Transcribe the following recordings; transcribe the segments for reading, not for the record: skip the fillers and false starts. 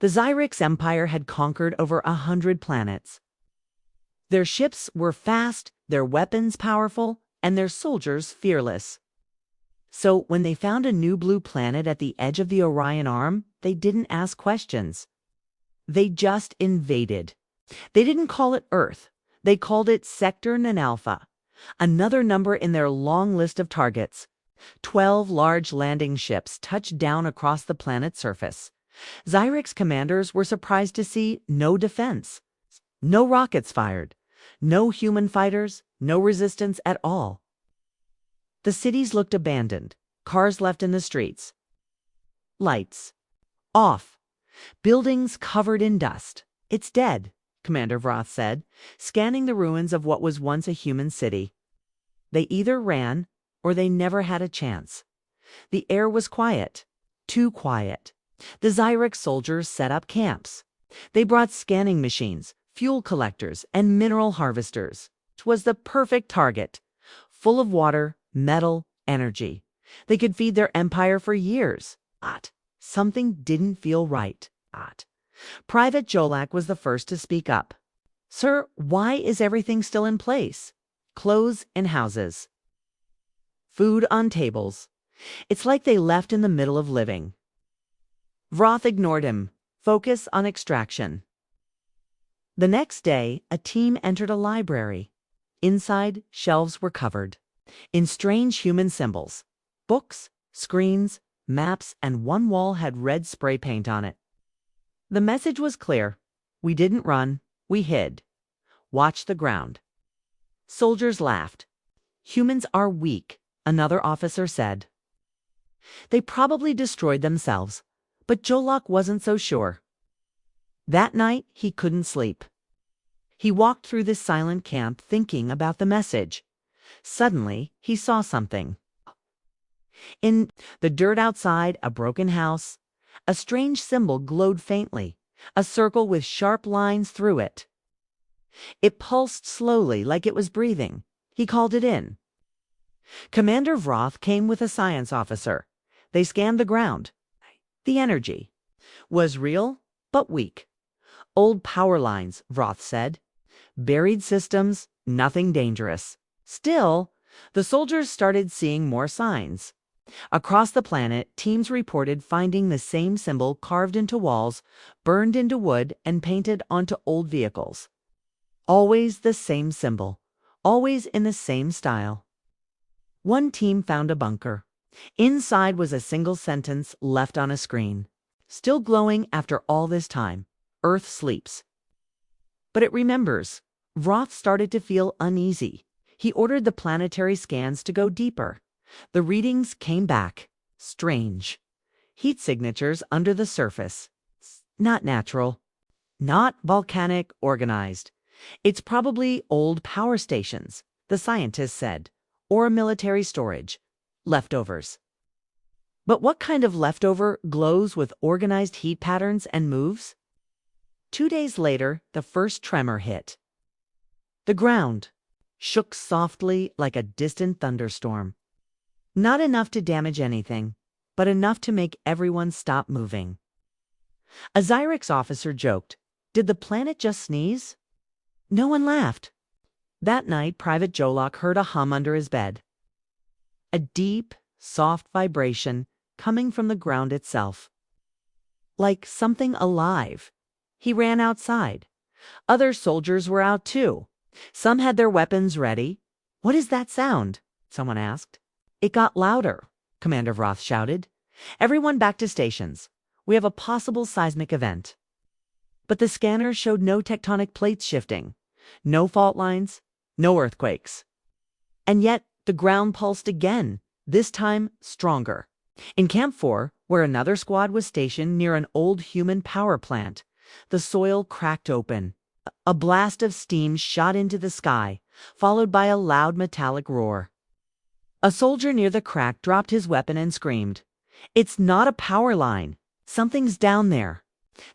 The Xyrix Empire had conquered over 100 planets. Their ships were fast, their weapons powerful, and their soldiers fearless. So when they found a new blue planet at the edge of the Orion Arm, they didn't ask questions. They just invaded. They didn't call it Earth. They called it Sector Nanalpha, another number in their long list of targets. 12 large landing ships touched down across the planet's surface. Xyrix commanders were surprised to see no defense, no rockets fired, no human fighters, no resistance at all. The cities looked abandoned, cars left in the streets. Lights off, buildings covered in dust. "It's dead," Commander Vroth said, scanning the ruins of what was once a human city. They either ran or they never had a chance. The air was quiet, too quiet. The Xyrix soldiers set up camps. They brought scanning machines, fuel collectors, and mineral harvesters. It was the perfect target, full of water, metal, energy. They could feed their empire for years. But something didn't feel right. Private Jolak was the first to speak up. "Sir, why is everything still in place? Clothes in houses. Food on tables. It's like they left in the middle of living." Vroth ignored him. "Focus on extraction." The next day, a team entered a library. Inside, shelves were covered in strange human symbols. Books, screens, maps, and one wall had red spray paint on it. The message was clear. We didn't run, we hid. Watch the ground. Soldiers laughed. "Humans are weak," another officer said. "They probably destroyed themselves," but Jolak wasn't so sure. That night, he couldn't sleep. He walked through this silent camp thinking about the message. Suddenly, he saw something. In the dirt outside a broken house, a strange symbol glowed faintly, a circle with sharp lines through it. It pulsed slowly like it was breathing. He called it in. Commander Vroth came with a science officer. They scanned the ground. The energy was real, but weak. "Old power lines," Vroth said. "Buried systems, nothing dangerous." Still, the soldiers started seeing more signs. Across the planet, teams reported finding the same symbol carved into walls, burned into wood, and painted onto old vehicles. Always the same symbol, always in the same style. One team found a bunker. Inside was a single sentence left on a screen. "Still glowing after all this time. Earth sleeps. But it remembers." Vroth started to feel uneasy. He ordered the planetary scans to go deeper. The readings came back. Strange. Heat signatures under the surface. Not natural. Not volcanic organized. "It's probably old power stations," the scientist said, "or military storage. Leftovers." But what kind of leftover glows with organized heat patterns and moves? 2 days later, the first tremor hit. The ground shook softly like a distant thunderstorm. Not enough to damage anything, but enough to make everyone stop moving. A Xyrix officer joked, "Did the planet just sneeze?" No one laughed. That night, Private Jolak heard a hum under his bed. A deep, soft vibration coming from the ground itself. Like something alive. He ran outside. Other soldiers were out too. Some had their weapons ready. "What is that sound?" someone asked. "It got louder," Commander Vroth shouted. "Everyone back to stations. We have a possible seismic event." But the scanners showed no tectonic plates shifting, no fault lines, no earthquakes. And yet the ground pulsed again, this time stronger. In Camp 4, where another squad was stationed near an old human power plant, the soil cracked open. A blast of steam shot into the sky, followed by a loud metallic roar. A soldier near the crack dropped his weapon and screamed, "It's not a power line. Something's down there."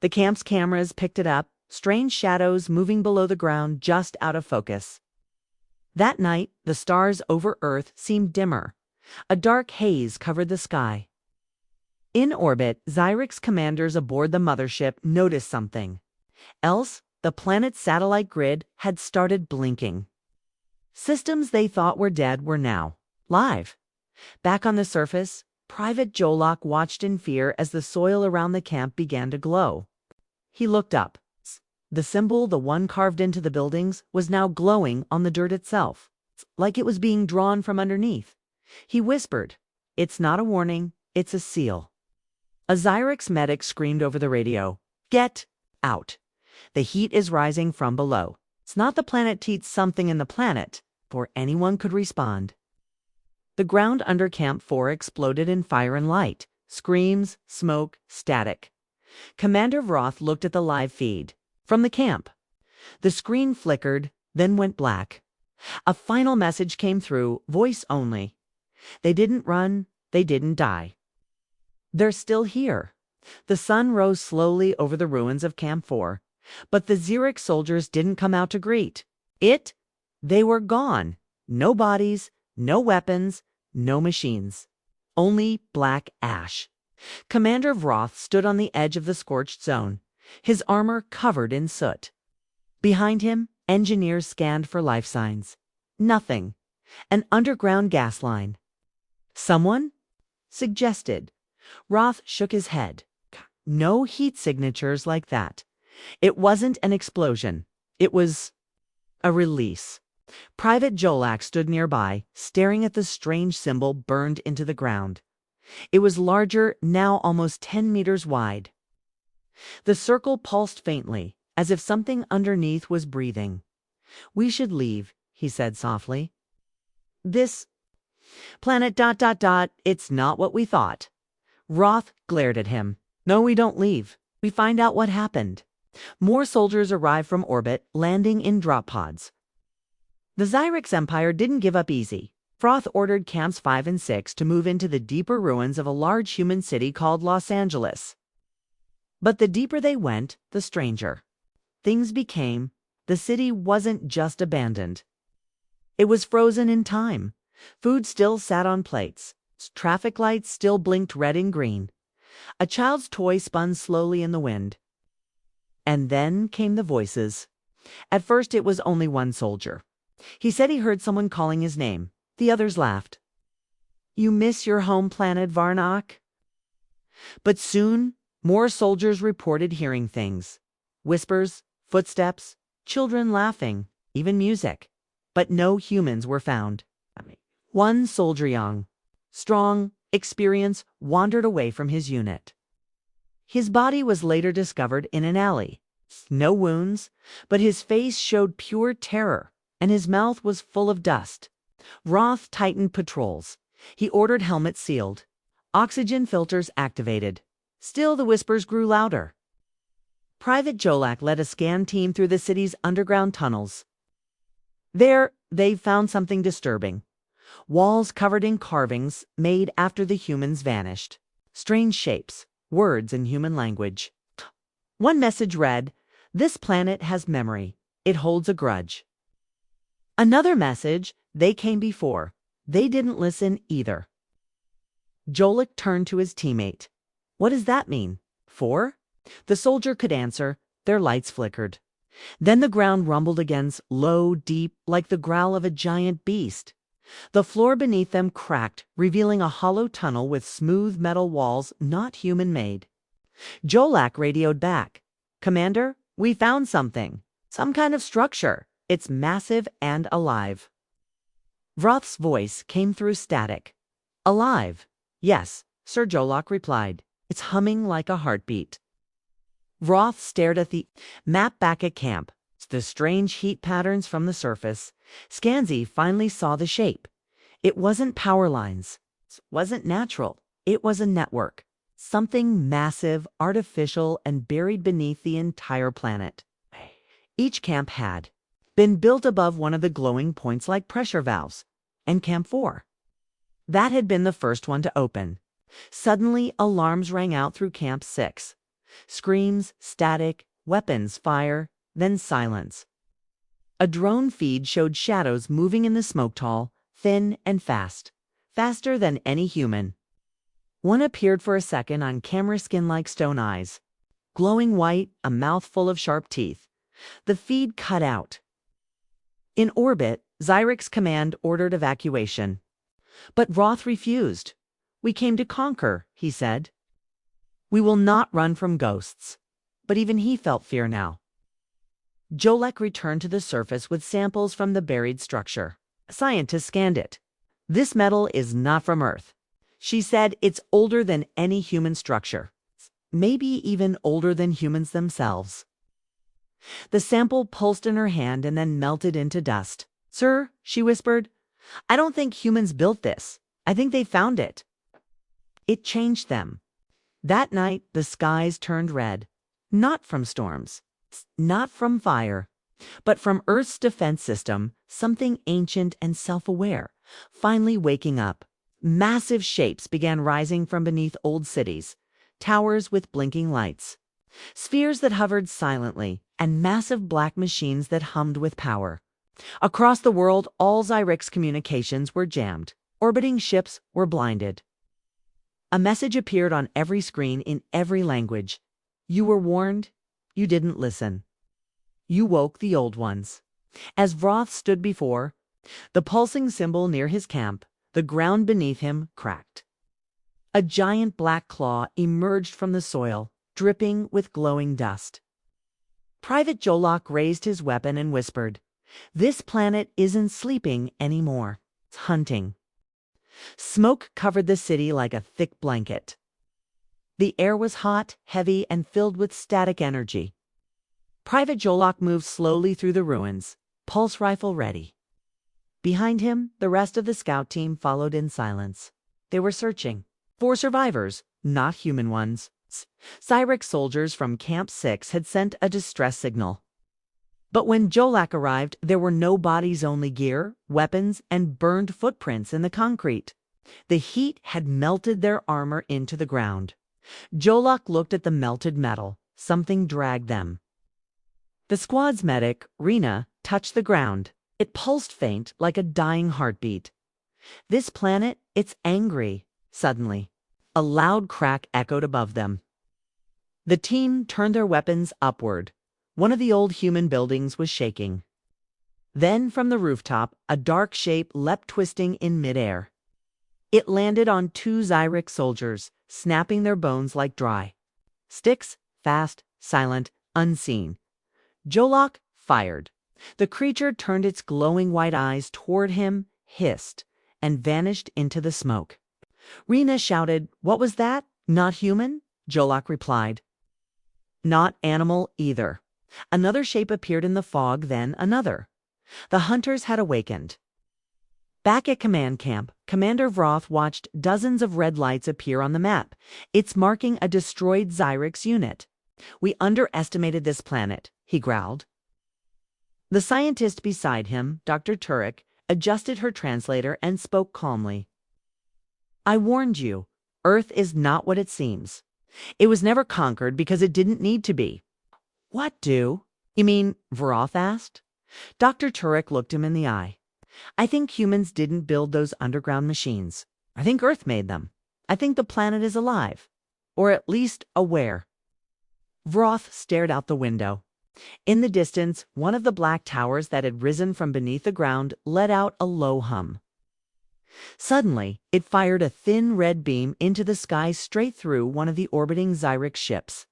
The camp's cameras picked it up, strange shadows moving below the ground just out of focus. That night, the stars over Earth seemed dimmer. A dark haze covered the sky. In orbit, Xyrix commanders aboard the mothership noticed something. Else, the planet's satellite grid had started blinking. Systems they thought were dead were now live. Back on the surface, Private Jolak watched in fear as the soil around the camp began to glow. He looked up. The symbol, the one carved into the buildings, was now glowing on the dirt itself, like it was being drawn from underneath. He whispered, "It's not a warning, it's a seal." A Xyrix medic screamed over the radio, "Get out. The heat is rising from below. It's not the planet teat something in the planet," before anyone could respond. The ground under Camp 4 exploded in fire and light, screams, smoke, static. Commander Vroth looked at the live feed from the camp. The screen flickered, then went black. A final message came through, voice only. They didn't run, they didn't die. They're still here. The sun rose slowly over the ruins of Camp 4, but the Xyrix soldiers didn't come out to greet it. They were gone. No bodies, no weapons, no machines. Only black ash. Commander Vroth stood on the edge of the scorched zone, his armor covered in soot. Behind him, engineers scanned for life signs. Nothing. An underground gas line. Someone? Suggested. Roth shook his head. No heat signatures like that. It wasn't an explosion. It was a release. Private Jolak stood nearby, staring at the strange symbol burned into the ground. It was larger, now almost 10 meters wide. The circle pulsed faintly, as if something underneath was breathing. "We should leave," he said softly. "This planet ... it's not what we thought." Roth glared at him. "No, we don't leave. We find out what happened." More soldiers arrived from orbit, landing in drop pods. The Xyrix Empire didn't give up easy. Vroth ordered Camps 5 and 6 to move into the deeper ruins of a large human city called Los Angeles. But the deeper they went, the stranger things became. The city wasn't just abandoned. It was frozen in time. Food still sat on plates. Traffic lights still blinked red and green. A child's toy spun slowly in the wind. And then came the voices. At first it was only one soldier. He said he heard someone calling his name. The others laughed. "You miss your home planet, Varnak?" But soon, more soldiers reported hearing things. Whispers, footsteps, children laughing, even music. But no humans were found. One soldier, young, strong, experienced, wandered away from his unit. His body was later discovered in an alley. No wounds, but his face showed pure terror, and his mouth was full of dust. Roth tightened patrols. He ordered helmets sealed. Oxygen filters activated. Still the whispers grew louder. Private Jolak led a scan team through the city's underground tunnels. There, they found something disturbing. Walls covered in carvings made after the humans vanished. Strange shapes, words in human language. One message read, "This planet has memory. It holds a grudge." Another message, "They came before. They didn't listen either." Jolak turned to his teammate. "What does that mean? 4?" The soldier could answer. Their lights flickered. Then the ground rumbled again, low, deep, like the growl of a giant beast. The floor beneath them cracked, revealing a hollow tunnel with smooth metal walls not human-made. Jolak radioed back. "Commander, we found something. Some kind of structure. It's massive and alive." Vroth's voice came through static. "Alive? Yes," Sir Jolak replied. "It's humming like a heartbeat." Vroth stared at the map back at camp, the strange heat patterns from the surface. Scansy finally saw the shape. It wasn't power lines. It wasn't natural. It was a network. Something massive, artificial, and buried beneath the entire planet. Each camp had been built above one of the glowing points like pressure valves. And Camp 4. That had been the first one to open. Suddenly, alarms rang out through Camp 6. Screams, static, weapons fire, then silence. A drone feed showed shadows moving in the smoke tall, thin and fast. Faster than any human. One appeared for a second on camera, skin-like stone eyes, glowing white, a mouth full of sharp teeth. The feed cut out. In orbit, Zyric's command ordered evacuation. But Roth refused. "We came to conquer," he said. "We will not run from ghosts." But even he felt fear now. Jolek returned to the surface with samples from the buried structure. Scientists scanned it. "This metal is not from Earth." She said it's older than any human structure. Maybe even older than humans themselves. The sample pulsed in her hand and then melted into dust. "Sir," she whispered, "I don't think humans built this. I think they found it." It changed them. That night, the skies turned red. Not from storms, not from fire, but from Earth's defense system, something ancient and self-aware, finally waking up. Massive shapes began rising from beneath old cities, towers with blinking lights, spheres that hovered silently, and massive black machines that hummed with power. Across the world, all Zyric's communications were jammed. Orbiting ships were blinded. A message appeared on every screen in every language. "You were warned. You didn't listen. You woke the old ones." As Vroth stood before the pulsing symbol near his camp, the ground beneath him cracked. A giant black claw emerged from the soil, dripping with glowing dust. Private Jolok raised his weapon and whispered, "This planet isn't sleeping anymore. It's hunting." Smoke covered the city like a thick blanket. The air was hot, heavy, and filled with static energy. Private Jolok moved slowly through the ruins, pulse rifle ready. Behind him, the rest of the scout team followed in silence. They were searching for survivors, not human ones. Cyric soldiers from Camp 6 had sent a distress signal. But when Jolak arrived, there were no bodies, only gear, weapons, and burned footprints in the concrete. The heat had melted their armor into the ground. Jolak looked at the melted metal. Something dragged them. The squad's medic, Rena, touched the ground. It pulsed faint, like a dying heartbeat. "This planet, it's angry." Suddenly, a loud crack echoed above them. The team turned their weapons upward. One of the old human buildings was shaking. Then, from the rooftop, a dark shape leapt, twisting in midair. It landed on two Zyric soldiers, snapping their bones like dry sticks, fast, silent, unseen. Jolok fired. The creature turned its glowing white eyes toward him, hissed, and vanished into the smoke. Rena shouted, "What was that? Not human?" Jolok replied, "Not animal either." Another shape appeared in the fog, then another. The hunters had awakened. Back at command camp, Commander Vroth watched dozens of red lights appear on the map. "It's marking a destroyed Zyrix unit. We underestimated this planet," he growled. The scientist beside him, Dr. Turek, adjusted her translator and spoke calmly. "I warned you. Earth is not what it seems. It was never conquered because it didn't need to be." "What do you mean?" Vroth asked. Dr. Turek looked him in the eye. "I think humans didn't build those underground machines. I think Earth made them. I think the planet is alive, or at least aware." Vroth stared out the window. In the distance, one of the black towers that had risen from beneath the ground let out a low hum. Suddenly, it fired a thin red beam into the sky straight through one of the orbiting Zyric ships.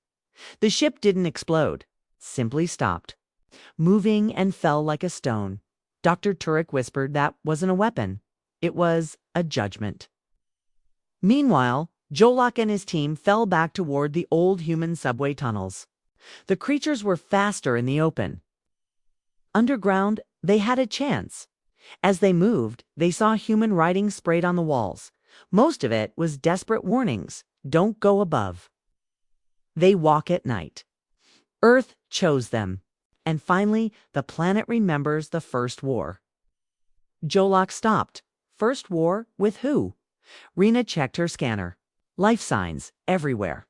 The ship didn't explode, simply stopped, moving and fell like a stone. Dr. Turek whispered that wasn't a weapon. It was a judgment. Meanwhile, Jolok and his team fell back toward the old human subway tunnels. The creatures were faster in the open. Underground, they had a chance. As they moved, they saw human writing sprayed on the walls. Most of it was desperate warnings. "Don't go above. They walk at night. Earth chose them." And finally, "The planet remembers the first war." Jolok stopped. "First war with who?" Rena checked her scanner. "Life signs everywhere.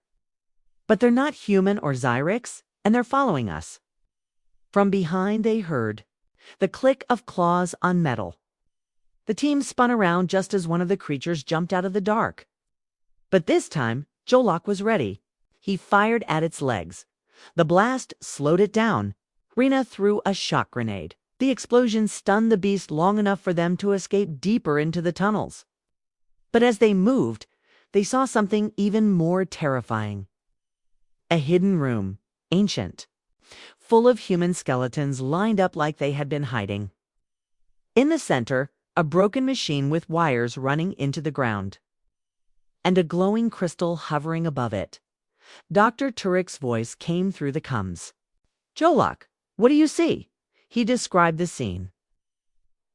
But they're not human or Zyrics, and they're following us." From behind they heard the click of claws on metal. The team spun around just as one of the creatures jumped out of the dark. But this time, Jolok was ready. He fired at its legs. The blast slowed it down. Rena threw a shock grenade. The explosion stunned the beast long enough for them to escape deeper into the tunnels. But as they moved, they saw something even more terrifying. A hidden room, ancient, full of human skeletons lined up like they had been hiding. In the center, a broken machine with wires running into the ground, and a glowing crystal hovering above it. Dr. Turek's voice came through the coms. "Jolok, what do you see?" He described the scene.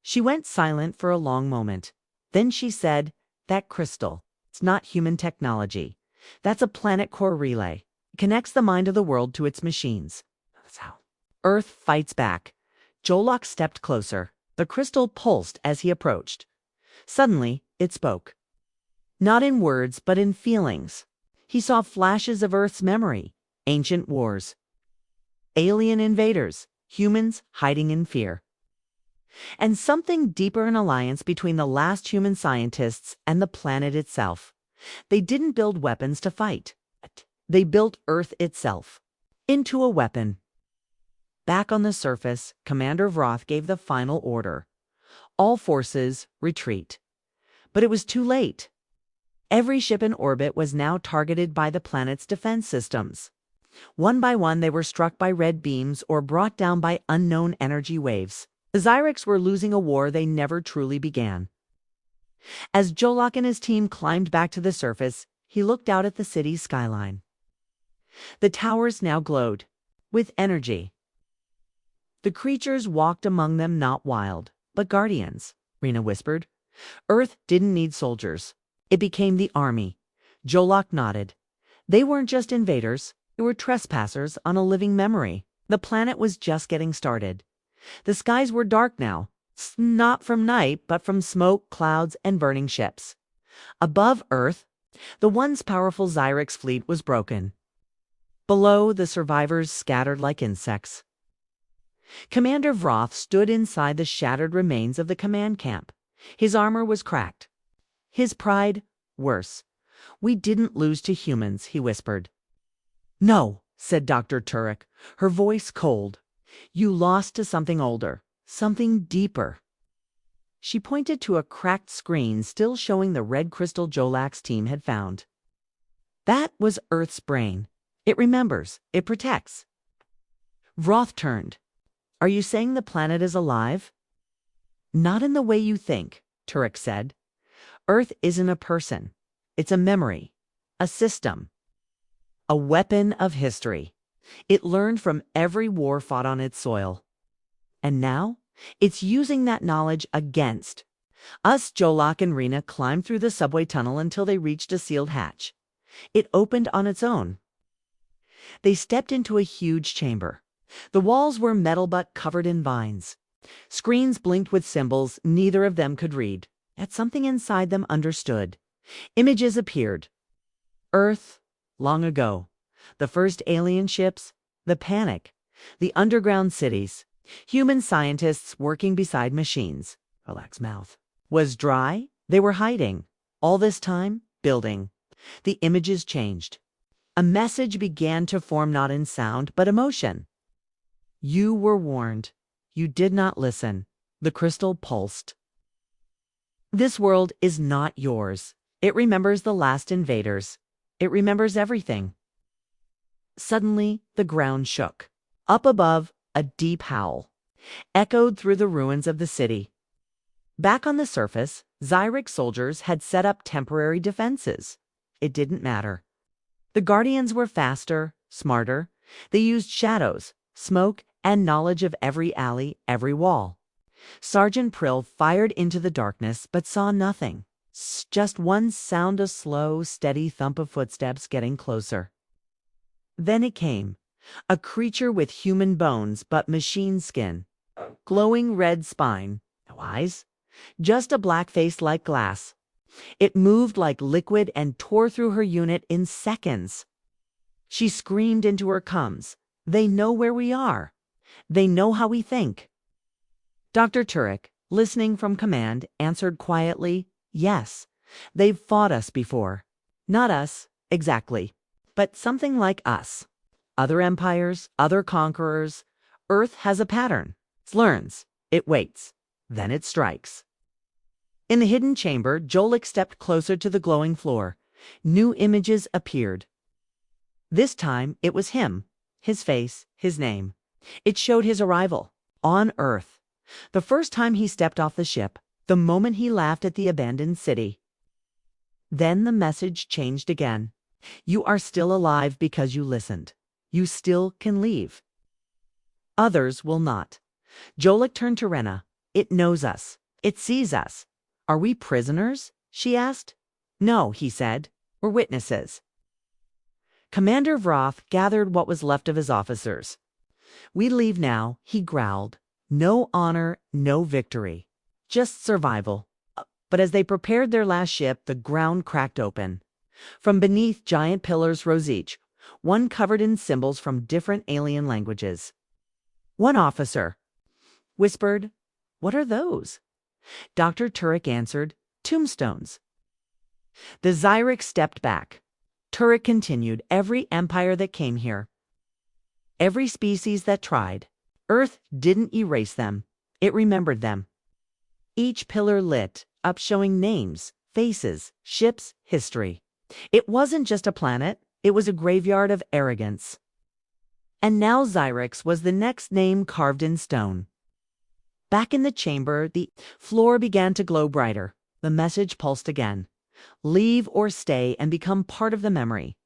She went silent for a long moment. Then she said, "That crystal, it's not human technology. That's a planet core relay. It connects the mind of the world to its machines. That's how Earth fights back." Jolok stepped closer. The crystal pulsed as he approached. Suddenly, it spoke. Not in words, but in feelings. He saw flashes of Earth's memory, ancient wars, alien invaders, humans hiding in fear, and something deeper, an alliance between the last human scientists and the planet itself. They didn't build weapons to fight. They built Earth itself into a weapon. Back on the surface, Commander Vroth gave the final order. All forces, retreat. But it was too late. Every ship in orbit was now targeted by the planet's defense systems. One by one, they were struck by red beams or brought down by unknown energy waves. The Zyrex were losing a war they never truly began. As Jolok and his team climbed back to the surface, he looked out at the city's skyline. The towers now glowed with energy. The creatures walked among them, not wild, but guardians, Rena whispered. Earth didn't need soldiers. It became the army. Jolok nodded. They weren't just invaders. They were trespassers on a living memory. The planet was just getting started. The skies were dark now, not from night, but from smoke, clouds, and burning ships. Above Earth, the once powerful Zyrex fleet was broken. Below, the survivors scattered like insects. Commander Vroth stood inside the shattered remains of the command camp. His armor was cracked. His pride, worse. "We didn't lose to humans," he whispered. "No," said Dr. Turek, her voice cold. "You lost to something older, something deeper." She pointed to a cracked screen still showing the red crystal Jolok's team had found. That was Earth's brain. It remembers, it protects. Vroth turned. "Are you saying the planet is alive?" "Not in the way you think," Turek said. "Earth isn't a person. It's a memory, a system, a weapon of history. It learned from every war fought on its soil. And now, it's using that knowledge against us." Jolok and Rena climbed through the subway tunnel until they reached a sealed hatch. It opened on its own. They stepped into a huge chamber. The walls were metal but covered in vines. Screens blinked with symbols neither of them could read. Yet something inside them understood. Images appeared. Earth, long ago. The first alien ships, the panic, the underground cities. Human scientists working beside machines. Jolok's mouth was dry. They were hiding. All this time, building. The images changed. A message began to form, not in sound, but emotion. "You were warned. You did not listen." The crystal pulsed. "This world is not yours. It remembers the last invaders. It remembers everything." Suddenly, the ground shook. Up above, a deep howl echoed through the ruins of the city. Back on the surface, Zyrex soldiers had set up temporary defenses. It didn't matter. The Guardians were faster, smarter. They used shadows, smoke, and knowledge of every alley, every wall. Sergeant Prill fired into the darkness but saw nothing. Just one sound, a slow, steady thump of footsteps getting closer. Then it came. A creature with human bones but machine skin. Glowing red spine. No eyes. Just a black face like glass. It moved like liquid and tore through her unit in seconds. She screamed into her coms. "They know where we are. They know how we think." Dr. Turek, listening from command, answered quietly, "Yes, they've fought us before. Not us, exactly, but something like us. Other empires, other conquerors. Earth has a pattern. It learns, it waits, then it strikes. In the hidden chamber, Jolik stepped closer to the glowing floor. New images appeared. This time, it was him, his face, his name. It showed his arrival, on Earth. The first time he stepped off the ship, the moment he laughed at the abandoned city. Then the message changed again. You are still alive because you listened. You still can leave. Others will not. Jolik turned to Rena. It knows us. It sees us. Are we prisoners? She asked. No, he said. We're witnesses. Commander Vroth gathered what was left of his officers. We leave now, he growled. No honor, no victory. Just survival. But as they prepared their last ship, the ground cracked open. From beneath, giant pillars rose each, one covered in symbols from different alien languages. One officer whispered, "What are those?" Dr. Turek answered, "Tombstones." The Zyrex stepped back. Turek continued, "Every empire that came here, every species that tried, Earth didn't erase them, it remembered them. Each pillar lit up, showing names, faces, ships, history. It wasn't just a planet, it was a graveyard of arrogance. And now Zyrex was the next name carved in stone. Back in the chamber, the floor began to glow brighter. The message pulsed again. Leave or stay and become part of the memory.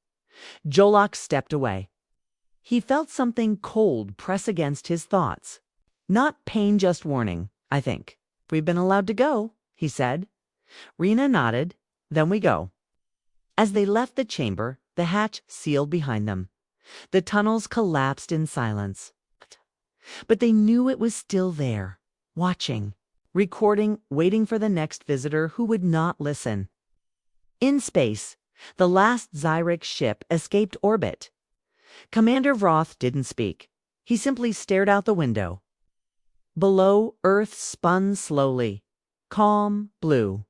Jolok stepped away. He felt something cold press against his thoughts. Not pain, just warning, I think. We've been allowed to go, he said. Rena nodded. Then we go. As they left the chamber, the hatch sealed behind them. The tunnels collapsed in silence. But they knew it was still there, watching, recording, waiting for the next visitor who would not listen. In space, the last Zyrex ship escaped orbit. Commander Vroth didn't speak. He simply stared out the window. Below, Earth spun slowly. Calm, blue,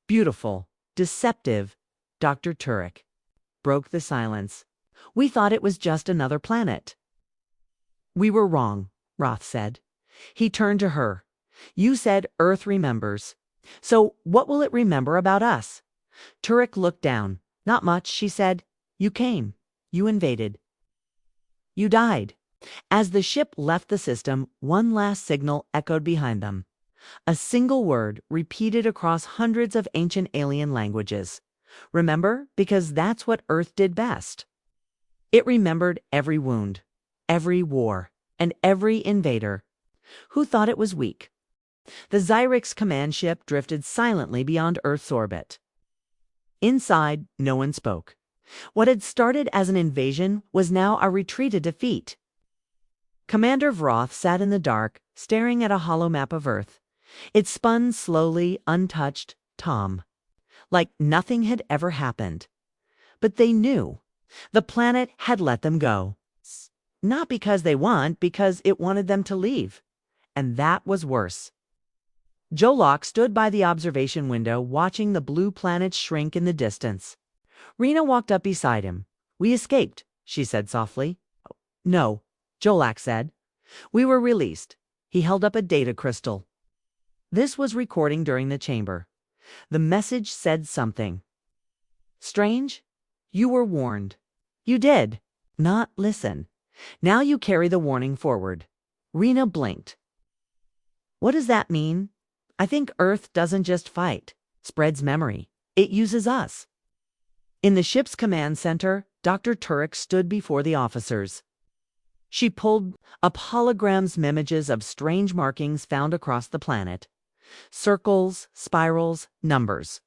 beautiful, deceptive. Dr. Turek broke the silence. We thought it was just another planet. We were wrong, Roth said. He turned to her. You said Earth remembers. So what will it remember about us? Turek looked down. Not much, she said. You came. You invaded. You died. As the ship left the system, one last signal echoed behind them. A single word repeated across hundreds of ancient alien languages. Remember? Because that's what Earth did best. It remembered every wound, every war, and every invader who thought it was weak. The Zyrex command ship drifted silently beyond Earth's orbit. Inside, no one spoke. What had started as an invasion was now a retreat, a defeat. Commander Vroth sat in the dark, staring at a hollow map of Earth. It spun slowly, untouched, calm, like nothing had ever happened. But they knew. The planet had let them go. Not because they want, because it wanted them to leave. And that was worse. Jolok stood by the observation window, watching the blue planet shrink in the distance. Rena walked up beside him. We escaped, she said softly. No, Jolak said. We were released. He held up a data crystal. This was recording during the chamber. The message said something. Strange? You were warned. You did not listen. Now you carry the warning forward. Rena blinked. What does that mean? I think Earth doesn't just fight, spreads memory. It uses us. In the ship's command center, Dr. Turek stood before the officers. She pulled up holograms, images of strange markings found across the planet. Circles, spirals, numbers.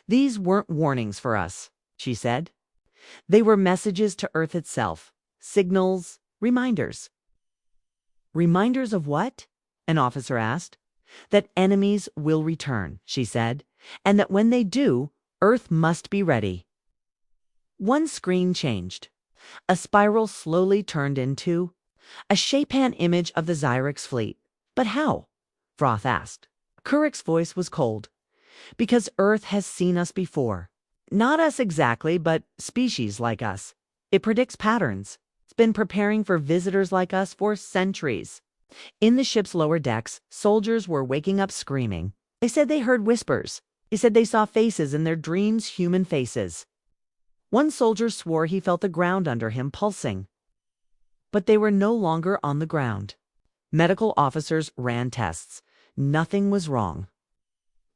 These weren't warnings for us, she said. They were messages to Earth itself. Signals, reminders. Reminders of what? An officer asked. That enemies will return, she said, and that when they do, Earth must be ready. One screen changed. A spiral slowly turned into a shape-hand image of the Zyrex fleet. But how? Vroth asked. Kurek's voice was cold. Because Earth has seen us before. Not us exactly, but species like us. It predicts patterns. It's been preparing for visitors like us for centuries. In the ship's lower decks, soldiers were waking up screaming. They said they heard whispers. They said they saw faces in their dreams, human faces. One soldier swore he felt the ground under him pulsing. But they were no longer on the ground. Medical officers ran tests. Nothing was wrong.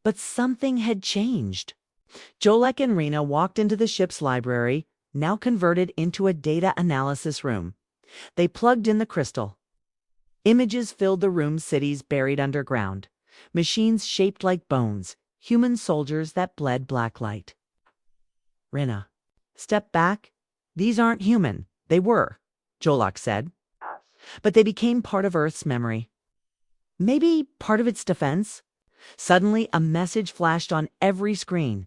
But something had changed. Jolek and Rena walked into the ship's library, now converted into a data analysis room. They plugged in the crystal. Images filled the room's cities buried underground. Machines shaped like bones, human soldiers that bled black light. Rena, step back. These aren't human. They were, Jolak said. But they became part of Earth's memory. Maybe part of its defense? Suddenly, a message flashed on every screen.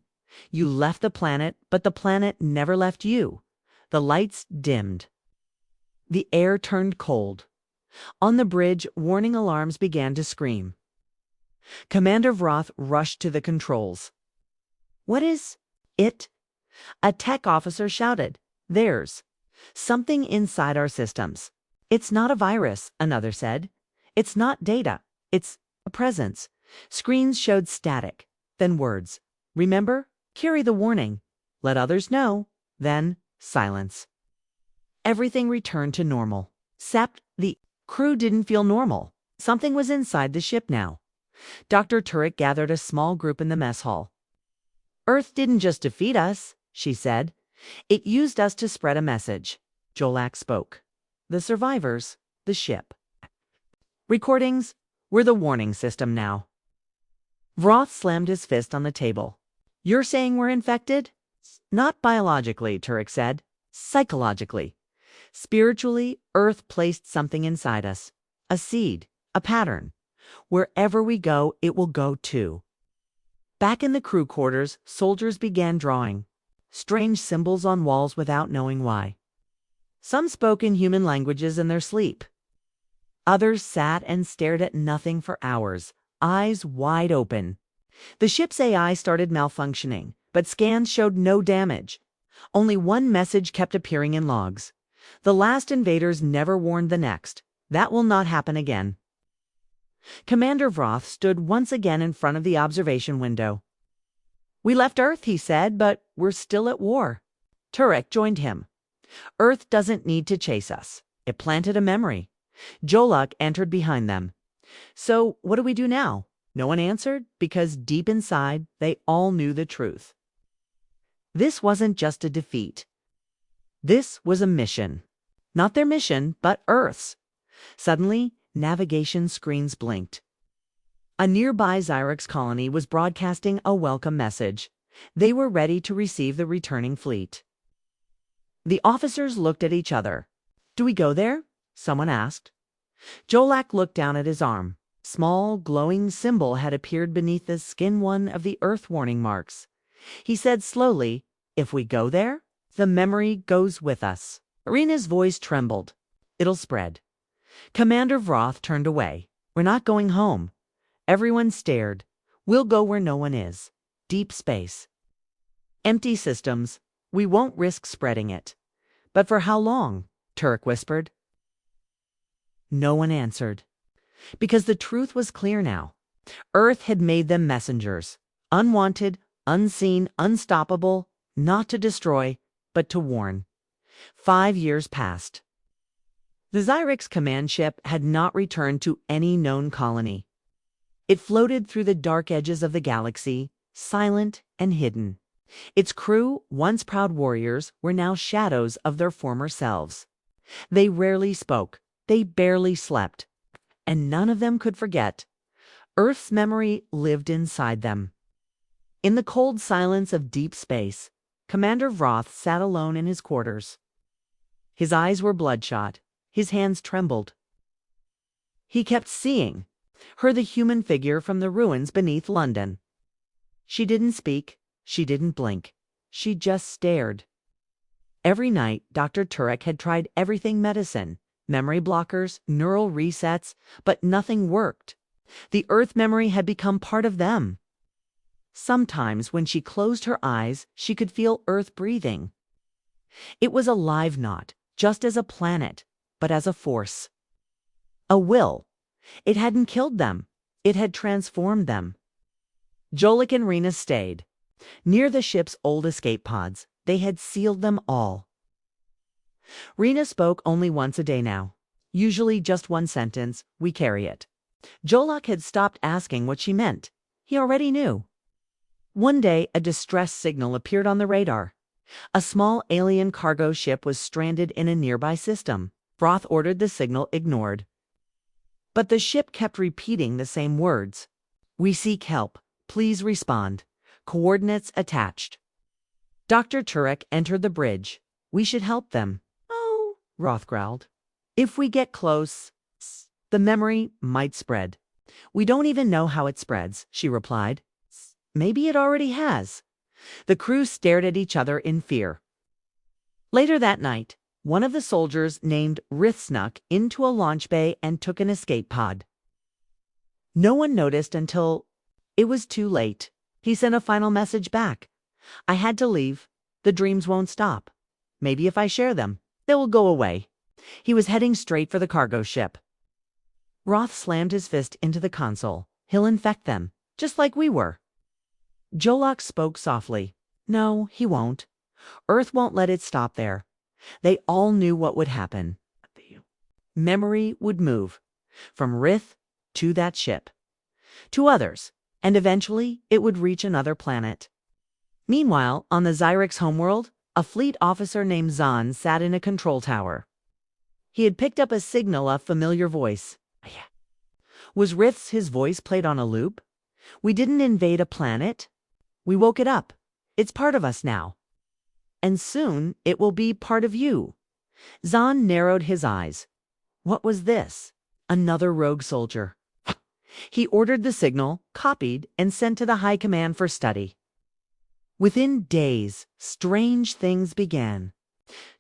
You left the planet, but the planet never left you. The lights dimmed. The air turned cold. On the bridge, warning alarms began to scream. Commander Vroth rushed to the controls. What is it? A tech officer shouted. There's something inside our systems. It's not a virus, another said. It's not data. It's a presence. Screens showed static, then words. Remember? Carry the warning. Let others know. Then silence. Everything returned to normal. Except the crew didn't feel normal. Something was inside the ship now. Dr. Turek gathered a small group in the mess hall. Earth didn't just defeat us, she said. It used us to spread a message. Jolak spoke. The survivors, the ship. Recordings were the warning system now. Vroth slammed his fist on the table. You're saying we're infected? Not biologically, Turek said. Psychologically. Spiritually, Earth placed something inside us. A seed, a pattern. Wherever we go, it will go too. Back in the crew quarters, soldiers began drawing. Strange symbols on walls without knowing why. Some spoke in human languages in their sleep. Others sat and stared at nothing for hours, eyes wide open. The ship's AI started malfunctioning, but scans showed no damage. Only one message kept appearing in logs. The last invaders never warned the next. That will not happen again. Commander Vroth stood once again in front of the observation window. We left Earth, he said, but we're still at war. Turek joined him. Earth doesn't need to chase us. It planted a memory. Jolak entered behind them. So what do we do now? No one answered, because deep inside, they all knew the truth. This wasn't just a defeat. This was a mission. Not their mission, but Earth's. Suddenly, navigation screens blinked. A nearby Xyrex colony was broadcasting a welcome message. They were ready to receive the returning fleet. The officers looked at each other. Do we go there? Someone asked. Jolak looked down at his arm. Small, glowing symbol had appeared beneath the skin one of the Earth warning marks. He said slowly, if we go there, the memory goes with us. Arena's voice trembled. It'll spread. Commander Vroth turned away. We're not going home. Everyone stared. We'll go where no one is. Deep space. Empty systems. We won't risk spreading it. But for how long? Turek whispered. No one answered. Because the truth was clear now. Earth had made them messengers. Unwanted, unseen, unstoppable, not to destroy, but to warn. 5 years passed. The Xyrex command ship had not returned to any known colony. It floated through the dark edges of the galaxy, silent and hidden. Its crew, once proud warriors, were now shadows of their former selves. They rarely spoke. They barely slept. And none of them could forget. Earth's memory lived inside them. In the cold silence of deep space, Commander Vroth sat alone in his quarters. His eyes were bloodshot. His hands trembled. He kept seeing her, the human figure from the ruins beneath London. She didn't speak. She didn't blink. She just stared. Every night, Dr. Turek had tried everything medicine, memory blockers, neural resets, but nothing worked. The Earth memory had become part of them. Sometimes when she closed her eyes, she could feel Earth breathing. It was alive not just as a planet, but as a force. A will. It hadn't killed them. It had transformed them. Jolik and Rena stayed. Near the ship's old escape pods, they had sealed them all. Rena spoke only once a day now. Usually just one sentence, "We carry it." Jolok had stopped asking what she meant. He already knew. One day, a distress signal appeared on the radar. A small alien cargo ship was stranded in a nearby system. Roth ordered the signal ignored. But the ship kept repeating the same words. "We seek help. Please respond. Coordinates attached." Dr. Turek entered the bridge. "We should help them." "Oh," Roth growled. "If we get close, the memory might spread." "We don't even know how it spreads," she replied. "Maybe it already has." The crew stared at each other in fear. Later that night, one of the soldiers named Rith snuck into a launch bay and took an escape pod. No one noticed until it was too late. He sent a final message back. "I had to leave. The dreams won't stop. Maybe if I share them, they will go away." He was heading straight for the cargo ship. Roth slammed his fist into the console. "He'll infect them, just like we were." Jolok spoke softly. "No, he won't. Earth won't let it stop there." They all knew what would happen. Memory would move from Rith to that ship, to others, and eventually it would reach another planet. Meanwhile, on the Xyrix homeworld, a fleet officer named Zahn sat in a control tower. He had picked up a signal, a familiar voice. Was Rith's his voice played on a loop? "We didn't invade a planet. We woke it up. It's part of us now. And soon it will be part of you." Zahn narrowed his eyes. What was this? Another rogue soldier. He ordered the signal, copied, and sent to the High Command for study. Within days, strange things began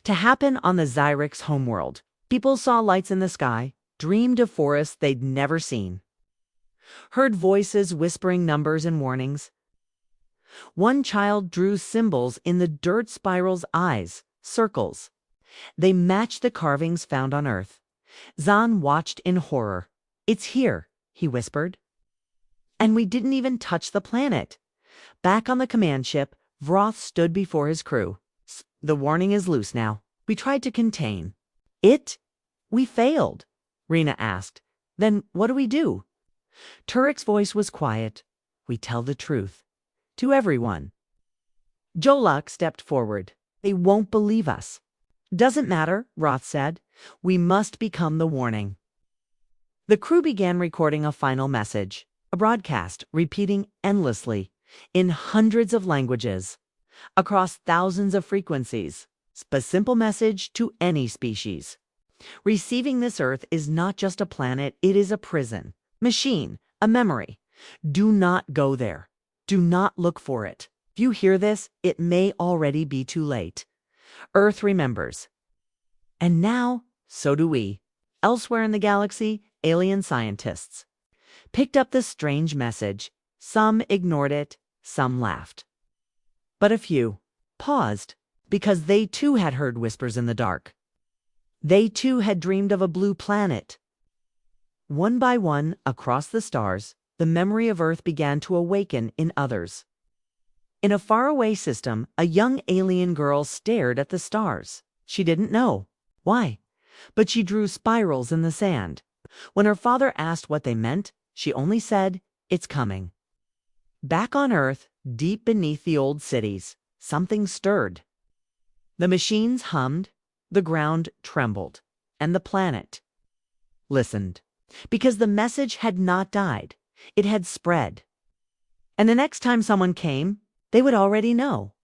to happen on the Xyrix homeworld. People saw lights in the sky, dreamed of forests they'd never seen, heard voices whispering numbers and warnings. One child drew symbols in the dirt spiral's eyes, circles. They matched the carvings found on Earth. Zahn watched in horror. "It's here," he whispered. "And we didn't even touch the planet." Back on the command ship, Vroth stood before his crew. "The warning is loose now. We tried to contain it. We failed." Rena asked. "Then what do we do?" Turek's voice was quiet. "We tell the truth. To everyone." Jolok stepped forward. "They won't believe us." "Doesn't matter," Roth said. "We must become the warning." The crew began recording a final message, a broadcast repeating endlessly, in hundreds of languages, across thousands of frequencies. A simple message to any species. Receiving this Earth is not just a planet, it is a prison, machine, a memory. Do not go there. Do not look for it. If you hear this, it may already be too late. Earth remembers. And now, so do we. Elsewhere in the galaxy, alien scientists picked up the strange message. Some ignored it, some laughed. But a few paused, because they too had heard whispers in the dark. They too had dreamed of a blue planet. One by one, across the stars, the memory of Earth began to awaken in others. In a faraway system, a young alien girl stared at the stars. She didn't know why, but she drew spirals in the sand. When her father asked what they meant, she only said, "It's coming." Back on Earth, deep beneath the old cities, something stirred. The machines hummed, the ground trembled, and the planet listened. Because the message had not died. It had spread. And the next time someone came, they would already know.